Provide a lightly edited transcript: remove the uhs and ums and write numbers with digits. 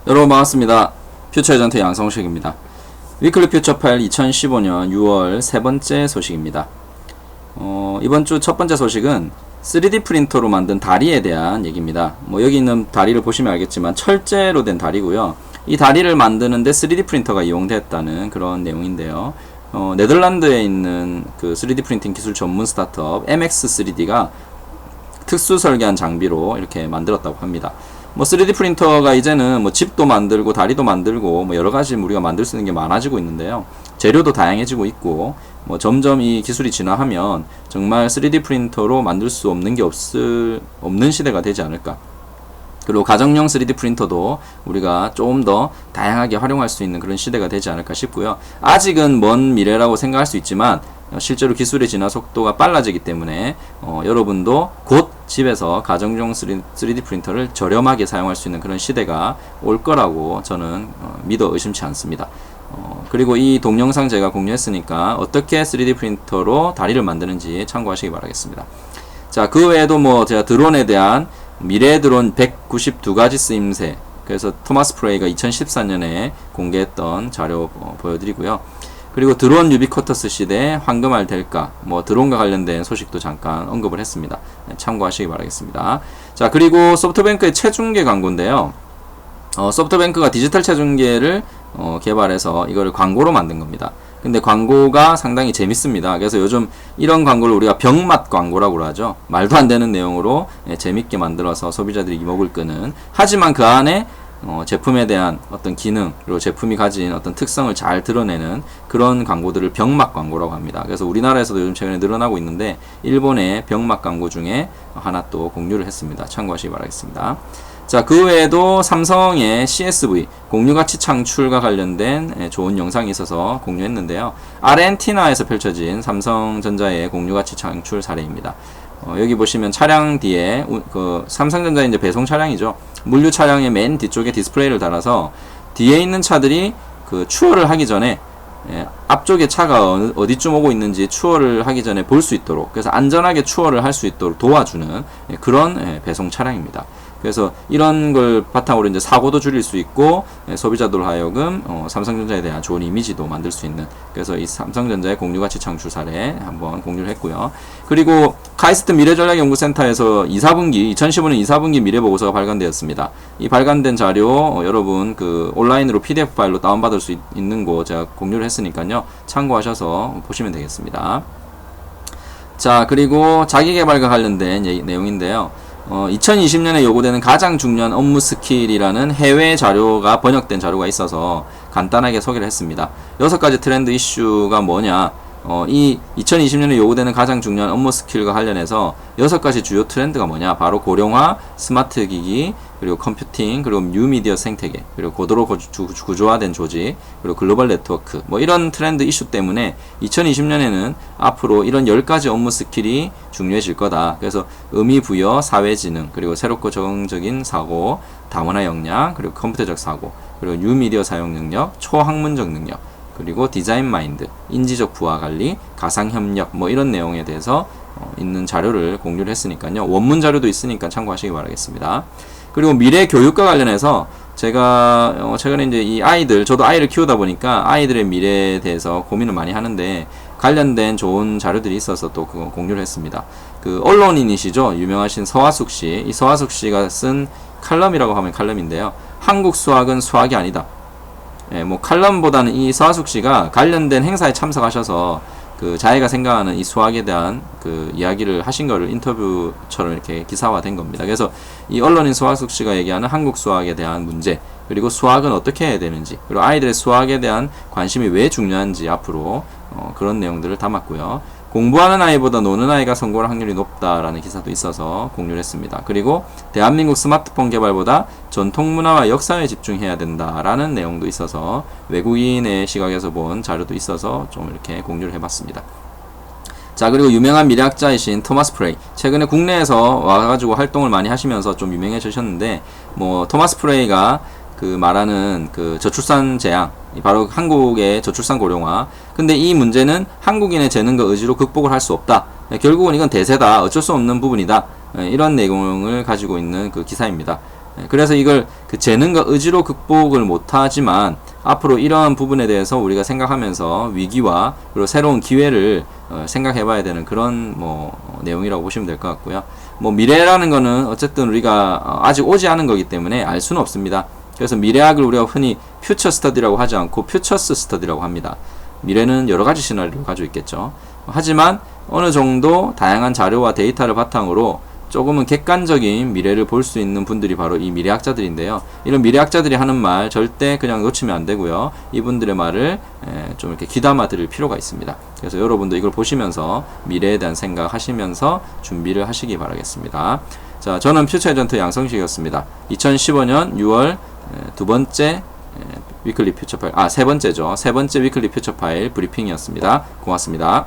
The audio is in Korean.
여러분 반갑습니다. 퓨처 에전트 양성식입니다. 위클리 퓨처 파일 2015년 6월 세 번째 소식입니다. 이번 주 첫 번째 소식은 3D 프린터로 만든 다리에 대한 얘기입니다. 여기 있는 다리를 보시면 알겠지만 철제로 된 다리고요. 이 다리를 만드는데 3D 프린터가 이용됐다는 그런 내용인데요. 네덜란드에 있는 그 3D 프린팅 기술 전문 스타트업 MX3D가 특수 설계한 장비로 이렇게 만들었다고 합니다. 3D 프린터가 이제는 집도 만들고 다리도 만들고 여러 가지 우리가 만들 수 있는 게 많아지고 있는데요. 재료도 다양해지고 있고 점점 이 기술이 진화하면 정말 3D 프린터로 만들 수 없는 게 없는 시대가 되지 않을까. 그리고 가정용 3D 프린터도 우리가 조금 더 다양하게 활용할 수 있는 그런 시대가 되지 않을까 싶고요. 아직은 먼 미래라고 생각할 수 있지만 실제로 기술의 진화 속도가 빨라지기 때문에 여러분도 곧 집에서 가정용 3D 프린터를 저렴하게 사용할 수 있는 그런 시대가 올 거라고 저는 믿어 의심치 않습니다. 그리고 이 동영상 제가 공유했으니까 어떻게 3D 프린터로 다리를 만드는지 참고하시기 바라겠습니다. 자, 그 외에도 제가 드론에 대한 미래 드론 192가지 쓰임새, 그래서 토마스 프레이가 2014년에 공개했던 자료 보여드리고요. 그리고 드론 유비쿼터스 시대 황금알 될까, 드론과 관련된 소식도 잠깐 언급을 했습니다. 참고하시기 바라겠습니다. 자, 그리고 소프트뱅크의 체중계 광고인데요. 소프트뱅크가 디지털 체중계를 개발해서 이거를 광고로 만든 겁니다. 근데 광고가 상당히 재밌습니다. 그래서 요즘 이런 광고를 우리가 병맛 광고라고 하죠. 말도 안 되는 내용으로 재밌게 만들어서 소비자들이 이목을 끄는, 하지만 그 안에 제품에 대한 어떤 기능, 그리고 제품이 가진 어떤 특성을 잘 드러내는 그런 광고들을 병맛 광고라고 합니다. 그래서 우리나라에서도 요즘 최근에 늘어나고 있는데 일본의 병맛 광고 중에 하나 또 공유를 했습니다. 참고하시기 바라겠습니다. 자, 그 외에도 삼성의 CSV, 공유가치 창출과 관련된 좋은 영상이 있어서 공유했는데요. 아르헨티나에서 펼쳐진 삼성전자의 공유가치 창출 사례입니다. 여기 보시면 차량 뒤에, 삼성전자의 이제 배송 차량이죠. 물류 차량의 맨 뒤쪽에 디스플레이를 달아서 뒤에 있는 차들이 추월을 하기 전에 앞쪽에 차가 어디쯤 오고 있는지 추월을 하기 전에 볼 수 있도록, 그래서 안전하게 추월을 할 수 있도록 도와주는 그런 배송 차량입니다. 그래서 이런 걸 바탕으로 이제 사고도 줄일 수 있고 소비자들 하여금 삼성전자에 대한 좋은 이미지도 만들 수 있는, 그래서 이 삼성전자의 공유가치 창출 사례 한번 공유를 했고요. 그리고 카이스트 미래전략연구센터에서 2015년 2사분기 미래보고서가 발간되었습니다. 이 발간된 자료 여러분 온라인으로 PDF 파일로 다운받을 수 있는 거 제가 공유를 했으니까요. 참고하셔서 보시면 되겠습니다. 자, 그리고 자기개발과 관련된 내용인데요. 2020년에 요구되는 가장 중요한 업무 스킬이라는 해외 자료가 번역된 자료가 있어서 간단하게 소개를 했습니다. 6가지 트렌드 이슈가 뭐냐, 이 2020년에 요구되는 가장 중요한 업무 스킬과 관련해서 6가지 주요 트렌드가 뭐냐, 바로 고령화, 스마트 기기, 그리고 컴퓨팅, 그리고 뉴미디어 생태계, 그리고 고도로 구조화된 조직, 그리고 글로벌 네트워크, 이런 트렌드 이슈 때문에 2020년에는 앞으로 이런 10가지 업무 스킬이 중요해질 거다. 그래서 의미 부여, 사회지능, 그리고 새롭고 적응적인 사고, 다문화 역량, 그리고 컴퓨터적 사고, 그리고 뉴미디어 사용 능력, 초학문적 능력, 그리고 디자인 마인드, 인지적 부하 관리, 가상 협력, 이런 내용에 대해서 있는 자료를 공유를 했으니까요. 원문 자료도 있으니까 참고하시기 바라겠습니다. 그리고 미래 교육과 관련해서 제가 최근에 이제 이 아이들, 저도 아이를 키우다 보니까 아이들의 미래에 대해서 고민을 많이 하는데 관련된 좋은 자료들이 있어서 또 그거 공유를 했습니다. 언론인이시죠, 유명하신 서화숙 씨. 이 서화숙 씨가 쓴 칼럼이라고 하면 칼럼인데요. 한국 수학은 수학이 아니다. 칼럼보다는 이 서화숙 씨가 관련된 행사에 참석하셔서 자기가 생각하는 이 수학에 대한 이야기를 하신 거를 인터뷰처럼 이렇게 기사화된 겁니다. 그래서 이 언론인 서화숙 씨가 얘기하는 한국 수학에 대한 문제, 그리고 수학은 어떻게 해야 되는지, 그리고 아이들의 수학에 대한 관심이 왜 중요한지 앞으로 그런 내용들을 담았고요. 공부하는 아이보다 노는 아이가 성공할 확률이 높다라는 기사도 있어서 공유를 했습니다. 그리고 대한민국 스마트폰 개발보다 전통 문화와 역사에 집중해야 된다라는 내용도 있어서 외국인의 시각에서 본 자료도 있어서 좀 이렇게 공유를 해봤습니다. 자, 그리고 유명한 미래학자이신 토마스 프레이, 최근에 국내에서 와가지고 활동을 많이 하시면서 좀 유명해지셨는데, 토마스 프레이가 말하는 저출산 재앙, 바로 한국의 저출산 고령화. 근데 이 문제는 한국인의 재능과 의지로 극복을 할 수 없다. 결국은 이건 대세다. 어쩔 수 없는 부분이다. 이런 내용을 가지고 있는 기사입니다. 그래서 이걸 그 재능과 의지로 극복을 못하지만 앞으로 이러한 부분에 대해서 우리가 생각하면서 위기와 그리고 새로운 기회를 생각해봐야 되는 그런 내용이라고 보시면 될 것 같고요. 미래라는 거는 어쨌든 우리가 아직 오지 않은 거기 때문에 알 수는 없습니다. 그래서 미래학을 우리가 흔히 퓨처 스터디라고 하지 않고 퓨처스 스터디라고 합니다. 미래는 여러 가지 시나리오를 가지고 있겠죠. 하지만 어느 정도 다양한 자료와 데이터를 바탕으로 조금은 객관적인 미래를 볼 수 있는 분들이 바로 이 미래학자들인데요. 이런 미래학자들이 하는 말 절대 그냥 놓치면 안 되고요. 이분들의 말을 좀 이렇게 귀담아 들을 필요가 있습니다. 그래서 여러분도 이걸 보시면서 미래에 대한 생각 하시면서 준비를 하시기 바라겠습니다. 자, 저는 퓨처 에이전트 양성식이었습니다. 2015년 6월 두 번째 위클리 퓨처 파일, 세 번째죠. 세 번째 위클리 퓨처 파일 브리핑이었습니다. 고맙습니다.